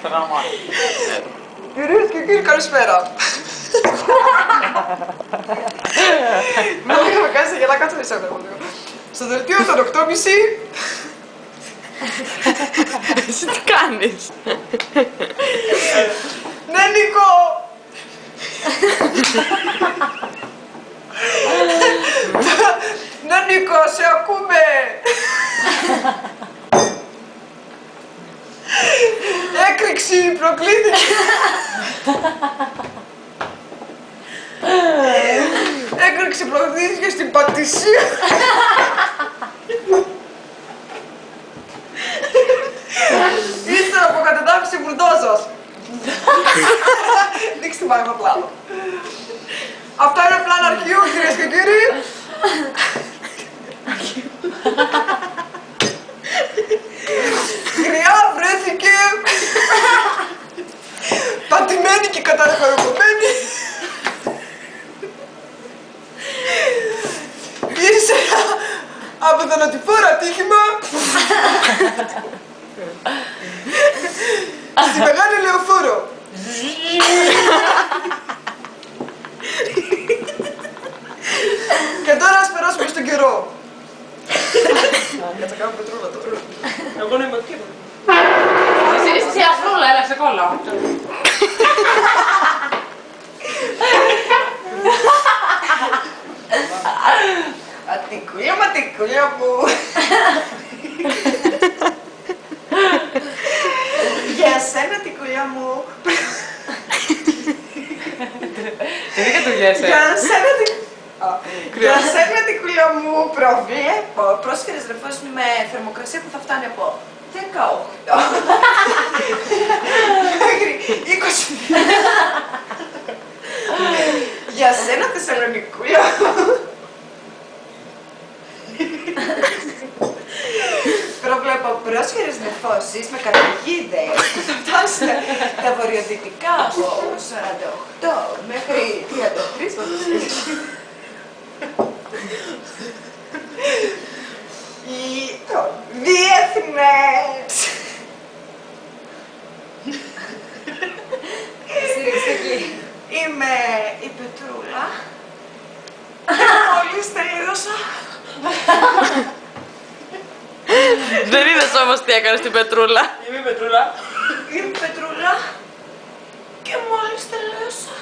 Το κάνω μόνο. Κυρίες και κύριοι, καλησπέρα. Μα δεν είχαμε κάνει σε γελά, κάτσε μισό λίγο. Στο δελτίο των 8.30. Εσύ τι κάνεις? Ναι, Νίκο! Ναι, Νίκο, σε ακούμε! Έκρηξη προκλήθηκε! Έκρηξη προκλήθηκε στην Πατησία! Ύστερα από κατεδάφιση βουρντόζος! Δείξτε μου ένα πλάνο. Αυτό είναι πλάνο αρχείου, κυρίες και κύριοι. Γριά βρέθηκε πατημένη και καταρχαροκωμένη. Ύστερα από θανατηφόρα ατύχημα στη Μεγάλη Λεωφόρο. Και τώρα ας περάσουμε στον καιρό. Κάτσα κάνω πετρούλα τώρα. Εγώ να είμαι τίποτα. Εσύ αφρούλα, έλα ξεκόλλα. Ματικούλια μου. Για σένα, τικούλια μου. Τι κατουργέσαι? Για σένα, τικούλια μου, προβλέπω πρόσφυρες ρεφώσεις με θερμοκρασία που θα φτάνει από 18 μέχρι 20. Για σένα, Θεσσαλονικούλια μου. Προβλέπω πρόσφυρες νεφώσεις με καταιγίδες που θα φτάσουν τα βορειοδυτικά από 48 μέχρι 33 βαθμούς. Διεθνές! Είμαι η Πετρούλα και μόλις τελείωσα. Δεν είδες όμως τι έκανες την Πετρούλα? Είμαι η Πετρούλα. Είμαι η Πετρούλα και μόλις τελείωσα.